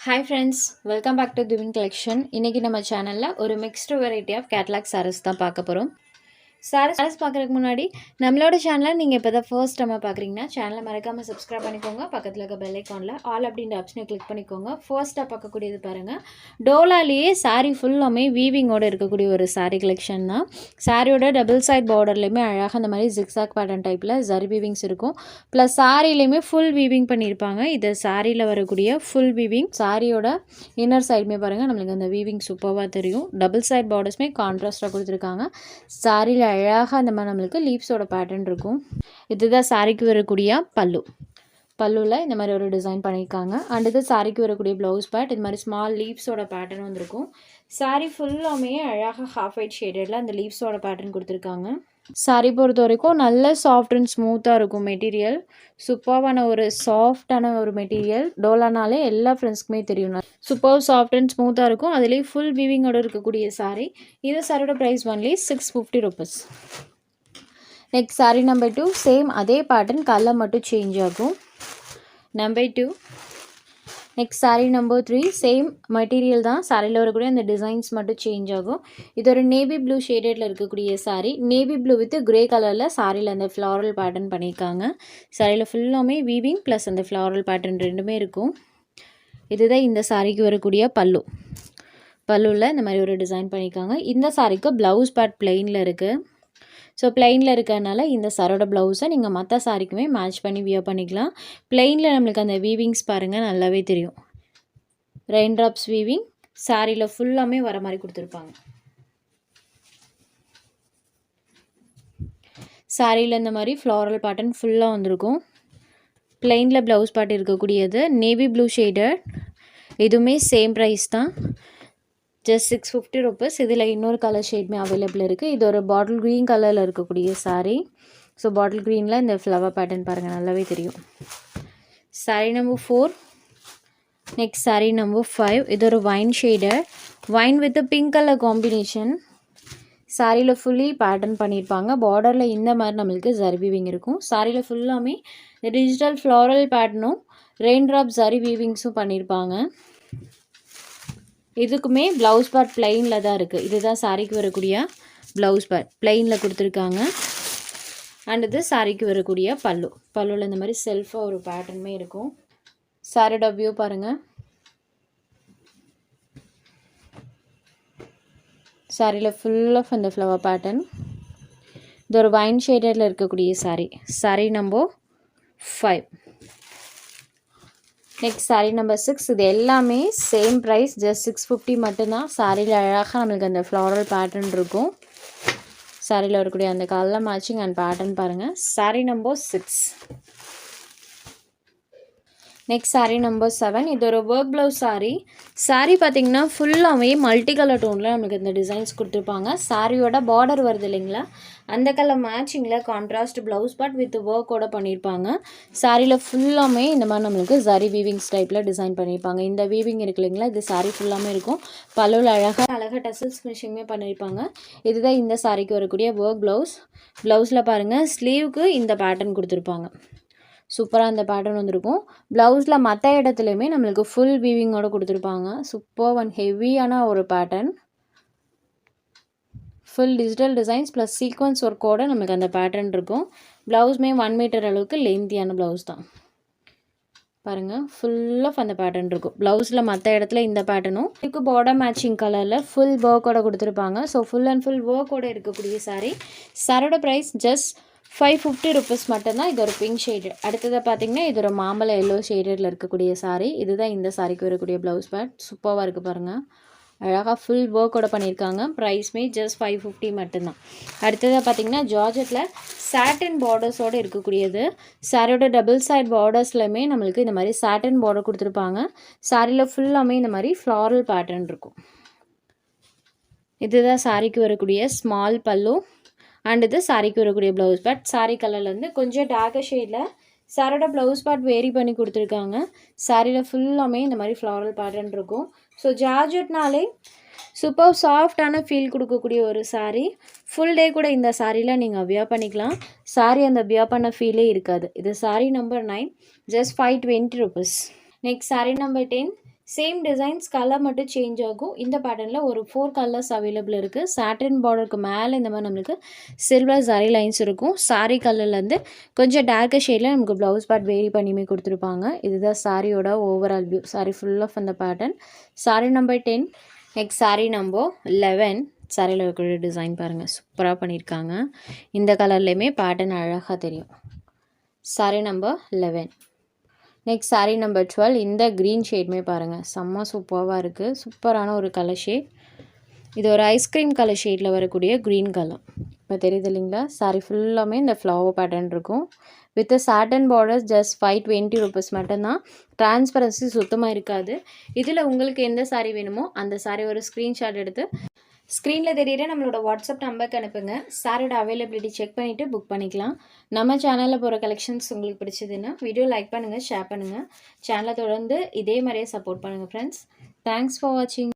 Hi friends, welcome back to Divin Collection. இன்னைக்கு நம்ம சேனல்ல ஒரு mixed variety of catalog sarees தான் பார்க்க போறோம். சாரீஸ் பார்க்குறதுக்கு முன்னாடி நம்மளோட சேனலை நீங்கள் இப்போ தான் ஃபர்ஸ்ட் டைம் பார்க்குறீங்கன்னா சேனலை மறக்காமல் சப்ஸ்கிரைப் பண்ணிக்கோங்க. பக்கத்தில் இருக்க பெல் ஐக்கானில் ஆல் அப்படின்ற ஆப்ஷனை கிளிக் பண்ணிக்கோங்க. ஃபர்ஸ்ட்டாக பார்க்கக்கூடியது பாருங்கள், டோலாலேயே சாரீ ஃபுல்லாமே வீவிங்கோடு இருக்கக்கூடிய ஒரு சாரீ கலெக்ஷன் தான். சாரியோட டபுள் சைட் பார்டர்லேயுமே அழகாக அந்த மாதிரி ஜிக்ஸாக் பேட்டர்ன் டைப்பில் ஜரி வீவிங்ஸ் இருக்கும். ப்ளஸ் சாரிலையுமே ஃபுல் வீவிங் பண்ணியிருப்பாங்க. இது சாரியில் வரக்கூடிய ஃபுல் வீவிங். சாரியோட இன்னர் சைடுமே பாருங்கள், நம்மளுக்கு அந்த வீவிங் சூப்பராக தெரியும். டபுள் சைட் பார்டர்ஸ்மே கான்ட்ராஸ்ட்டாக கொடுத்துருக்காங்க. சாரியில் அழகாக அந்த மாதிரி நம்மளுக்கு லீவ்ஸோட பேட்டர்ன் இருக்கும். இதுதான் சாரிக்கு வரக்கூடிய பல்லுவில் இந்த மாதிரி ஒரு டிசைன் பண்ணியிருக்காங்க. அண்ட் இது சாரிக்கு வரக்கூடிய ப்ளவுஸ் பேட். இது மாதிரி ஸ்மால் லீவ்ஸோட பேட்டர்ன் வந்துருக்கும். சாரி ஃபுல்லாமே அழகாக ஹாஃப் ஒயிட் ஷேடடில் அந்த லீவ்ஸோட பேட்டர்ன் கொடுத்துருக்காங்க. சாரி பொறுத்த வரைக்கும் நல்ல சாஃப்ட் அண்ட் ஸ்மூத்தாக இருக்கும் மெட்டீரியல். சூப்பரான ஒரு சாஃப்டான ஒரு மெட்டீரியல். டோலானாலே எல்லா ஃப்ரெண்ட்ஸ்க்குமே தெரியும், சூப்பர் சாஃப்ட் அண்ட் ஸ்மூத்தாக இருக்கும். அதுலேயே ஃபுல் வீவிங்கோடு இருக்கக்கூடிய சாரி. இது சாரியோட price only 650 rupees. Next sari number 2, same அதே பேட்டர்ன், கலர் மட்டும் சேஞ்ச் ஆகும். Number 2. Next sari number 3, same material தான். சாரியில் வரக்கூடிய அந்த டிசைன்ஸ் மட்டும் சேஞ்ச் ஆகும். இது ஒரு நேவி ப்ளூ ஷேடடில் இருக்கக்கூடிய sari. Navy blue with grey கலரில் சாரியில் அந்த ஃப்ளாரல் பேட்டர்ன் பண்ணியிருக்காங்க. சாரியில் ஃபுல்லாமே வீவிங் ப்ளஸ் அந்த ஃப்ளாரல் பேட்டர்ன் ரெண்டுமே இருக்கும். இதுதான் இந்த சாரிக்கு வரக்கூடிய பல்லுவில் இந்த மாதிரி ஒரு டிசைன் பண்ணியிருக்காங்க. இந்த சாரிக்கு ப்ளவுஸ் பேட் பிளெயினில் இருக்குது. ஸோ பிளெயினில் இருக்கிறதுனால இந்த சாரோட ப்ளவுஸை நீங்கள் மற்ற சாரிக்குமே மேட்ச் பண்ணி வியர் பண்ணிக்கலாம். பிளெயினில் நம்மளுக்கு அந்த வீவிங்ஸ் பாருங்கள், நல்லாவே தெரியும். ரெயின் ட்ராப்ஸ் வீவிங் சாரியில் ஃபுல்லாமே வர மாதிரி கொடுத்துருப்பாங்க. சாரியில் இந்த மாதிரி ஃப்ளாரல் பேட்டர்ன் ஃபுல்லாக வந்திருக்கும். பிளெயினில் ப்ளவுஸ் பேட் இருக்கக்கூடியது நேவி ப்ளூ ஷேடட். இதுவுமே சேம் ப்ரைஸ் தான், ஜஸ்ட் 650 rupees. இதில் இன்னொரு கலர் ஷேட்மே அவைலபிள் இருக்குது. இது ஒரு பாட்டில் க்ரீன் கலரில் இருக்கக்கூடிய சாரீ. ஸோ பாட்டில் க்ரீனில் இந்த ஃப்ளவர் பேட்டர்ன் பாருங்கள், நல்லாவே தெரியும். Sari number 4. Next sari number 5. இது ஒரு வைன் ஷேடர், wine with pink colour combination. சாரியில் ஃபுல்லி பேட்டர்ன் பண்ணியிருப்பாங்க. பார்டரில் இந்த மாதிரி நம்மளுக்கு ஜரி வீவிங் இருக்கும். சாரியில் ஃபுல்லாமே டிஜிட்டல் ஃப்ளாரல் பேட்டர்னும் ரெயின் ட்ராப் ஜரி வீவிங்ஸும் பண்ணியிருப்பாங்க. இதுக்குமே ப்ளவுஸ் பேட் பிளெயினில் தான் இருக்குது. இதுதான் சாரிக்கு வரக்கூடிய ப்ளவுஸ் பேட் பிளெயினில் கொடுத்துருக்காங்க. அண்ட் இது சாரிக்கு வரக்கூடிய பல்லுவில் இந்த மாதிரி செல்ஃபாக ஒரு பேட்டர்னுமே இருக்கும். சாரியோட வியூ பாருங்கள். சாரியில் ஃபுல் ஆஃப் அந்த ஃப்ளவர் பேட்டர்ன். இது ஒரு வைன் ஷேடரில் இருக்கக்கூடிய sorry number 5. Next sari number 6. இது எல்லாமே சேம் ப்ரைஸ், ஜஸ்ட் 650 மட்டும்தான். சாரியில் அழகாக நம்மளுக்கு அந்த ஃப்ளாரல் பேட்டர்ன் இருக்கும். சாரியில் வரக்கூடிய அந்த கலர் மேட்சிங் அண்ட் பேட்டர்ன் பாருங்கள். Sari number 6. Next sari number 7. இது ஒரு ஒர்க் ப்ளவுஸ் சாரீ பார்த்திங்கன்னா ஃபுல்லாகவே மல்டி கலர் டோனில் நம்மளுக்கு இந்த டிசைன்ஸ் கொடுத்துருப்பாங்க. சாரியோட பார்டர் வருது இல்லைங்களா, அந்த கலர் மேட்சிங்கில் கான்ட்ராஸ்ட் ப்ளவுஸ் பட் வித் ஒர்க்கோட பண்ணியிருப்பாங்க. சாரியில் ஃபுல்லாமே இந்த மாதிரி நம்மளுக்கு ஜரி வீவிங்ஸ் டைப்பில் டிசைன் பண்ணியிருப்பாங்க. இந்த வீவிங் இருக்கு இல்லைங்களா, இது சாரீ ஃபுல்லாமே இருக்கும். பல்லுவில் அழகாக டசல்ஸ் ஃபினிஷிங்குமே பண்ணியிருப்பாங்க. இதுதான் இந்த சாரிக்கு வரக்கூடிய ஒர்க் ப்ளவுஸில் பாருங்கள், ஸ்லீவுக்கு இந்த பேட்டர்ன் கொடுத்துருப்பாங்க. சூப்பராக அந்த பேட்டர்ன் வந்திருக்கும். ப்ளவுஸில் மற்ற இடத்துலையுமே நம்மளுக்கு ஃபுல் வீவிங்கோடு கொடுத்துருப்பாங்க. சூப்பர் அண்ட் ஹெவியான ஒரு pattern. Full digital designs plus sequence ஒர்க்கோடு நம்மளுக்கு அந்த பேட்டர்ன் இருக்கும். ப்ளவுஸ்மே 1 மீட்டர் அளவுக்கு லென்த்தியான ப்ளவுஸ் தான் பாருங்கள். ஃபுல் ஆஃப் அந்த பேட்டர்ன் இருக்கும். ப்ளவுஸில் மற்ற இடத்துல இந்த பேட்டர்னும் இதுக்கு பார்டர் மேட்சிங் கலரில் ஃபுல் ஒர்க்கோட கொடுத்துருப்பாங்க. ஸோ ஃபுல் அண்ட் ஃபுல் ஒர்க்கோட இருக்கக்கூடிய சாரியோட ப்ரைஸ் ஜஸ்ட் 550 rupees மட்டும்தான். இது ஒரு பிங்க் ஷேடு. அடுத்ததை பார்த்திங்கன்னா இது ஒரு மாம்பழ எல்லோ ஷேடில் இருக்கக்கூடிய சாரீ. இதுதான் இந்த சாரிக்கு வரக்கூடிய ப்ளவுஸ் பேட். சூப்பராக இருக்குது பாருங்கள், அழகாக ஃபுல் ஒர்க்கோட பண்ணியிருக்காங்க. ப்ரைஸ்மே ஜஸ்ட் 550 மட்டும்தான். அடுத்ததாக பார்த்திங்கன்னா ஜார்ஜெட்டில் சாட்டன் பார்டர்ஸோடு இருக்கக்கூடியது. சாரியோட டபுள் சைட் பார்டர்ஸ்லையுமே நம்மளுக்கு இந்த மாதிரி சாட்டன் பார்டர் கொடுத்துருப்பாங்க. சாரியில் ஃபுல்லாமே இந்த மாதிரி ஃப்ளாரல் பேட்டர்ன் இருக்கும். இதுதான் சாரிக்கு வரக்கூடிய ஸ்மால் பல்லு. அண்ட் இது சாரிக்கு வரக்கூடிய ப்ளவுஸ் பேட். சாரி கலர்லேருந்து கொஞ்சம் டார்க்கர் ஷேடில் சாரோட ப்ளவுஸ் பேட் வேரி பண்ணி கொடுத்துருக்காங்க. சாரியில் ஃபுல்லாமே இந்த மாதிரி ஃப்ளாரல் பேட்டர்ன் இருக்கும். ஸோ ஜார்ஜெட்னாலே சூப்பர் சாஃப்டான ஃபீல் கொடுக்கக்கூடிய ஒரு சாரீ. ஃபுல் டே கூட இந்த சாரியில் நீங்கள் வியர் பண்ணிக்கலாம். சாரி அந்த வியர் பண்ண ஃபீலே இருக்காது. இது sari number 9, just 520 rupees. Next sari number 10. Same designs colour மட்டும் சேஞ்ச் ஆகும். இந்த பேட்டர்னில் ஒரு 4 கலர்ஸ் அவைலபிள் இருக்குது. சாட்டின் பார்டருக்கு மேலே இந்த மாதிரி நம்மளுக்கு சில்வர் ஜரி லைன்ஸ் இருக்கும். சாரீ கலர்லேருந்து கொஞ்சம் டார்க்கர் ஷேடில் நமக்கு ப்ளவுஸ் பார்ட் வேரி பண்ணியுமே கொடுத்துருப்பாங்க. இதுதான் சாரியோட overall view. Sari full of அந்த pattern. Sari number 10. Next sari number 11. சாரியில் இருக்கிற டிசைன் பாருங்கள், சூப்பராக பண்ணியிருக்காங்க. இந்த கலர்லேயுமே பேட்டர்ன் அழகாக தெரியும். Sorry number 11. Next sari number 12. இந்த க்ரீன் ஷேடுமே பாருங்கள், செம்ம சூப்பராக இருக்குது. சூப்பரான ஒரு கலர் ஷேட். இது ஒரு ஐஸ்கிரீம் கலர் ஷேடில் வரக்கூடிய க்ரீன் கலர். இப்போ தெரியுது இல்லைங்களா? சாரி ஃபுல்லாமே இந்த ஃப்ளவர் பேட்டர்ன் இருக்கும். With satin borders. Just 520 rupees மட்டும்தான். டிரான்ஸ்பரன்சி சுத்தமாக இருக்காது. இதில் உங்களுக்கு எந்த சாரி வேணுமோ அந்த சாரி ஒரு ஸ்க்ரீன்ஷாட் எடுத்து ஸ்க்ரீனில் தெரியிற நம்மளோட வாட்ஸ்அப் நம்பருக்கு அனுப்புங்க. சாரோட அவைலபிலிட்டி செக் பண்ணிவிட்டு புக் பண்ணிக்கலாம். நம்ம சேனலில் போகிற கலெக்ஷன்ஸ் உங்களுக்கு பிடிச்சதுன்னா வீடியோ லைக் பண்ணுங்கள், ஷேர் பண்ணுங்கள். சேனலை தொடர்ந்து இதே மாதிரியே சப்போர்ட் பண்ணுங்கள் ஃப்ரெண்ட்ஸ். தேங்க்ஸ் ஃபார் வாட்சிங்.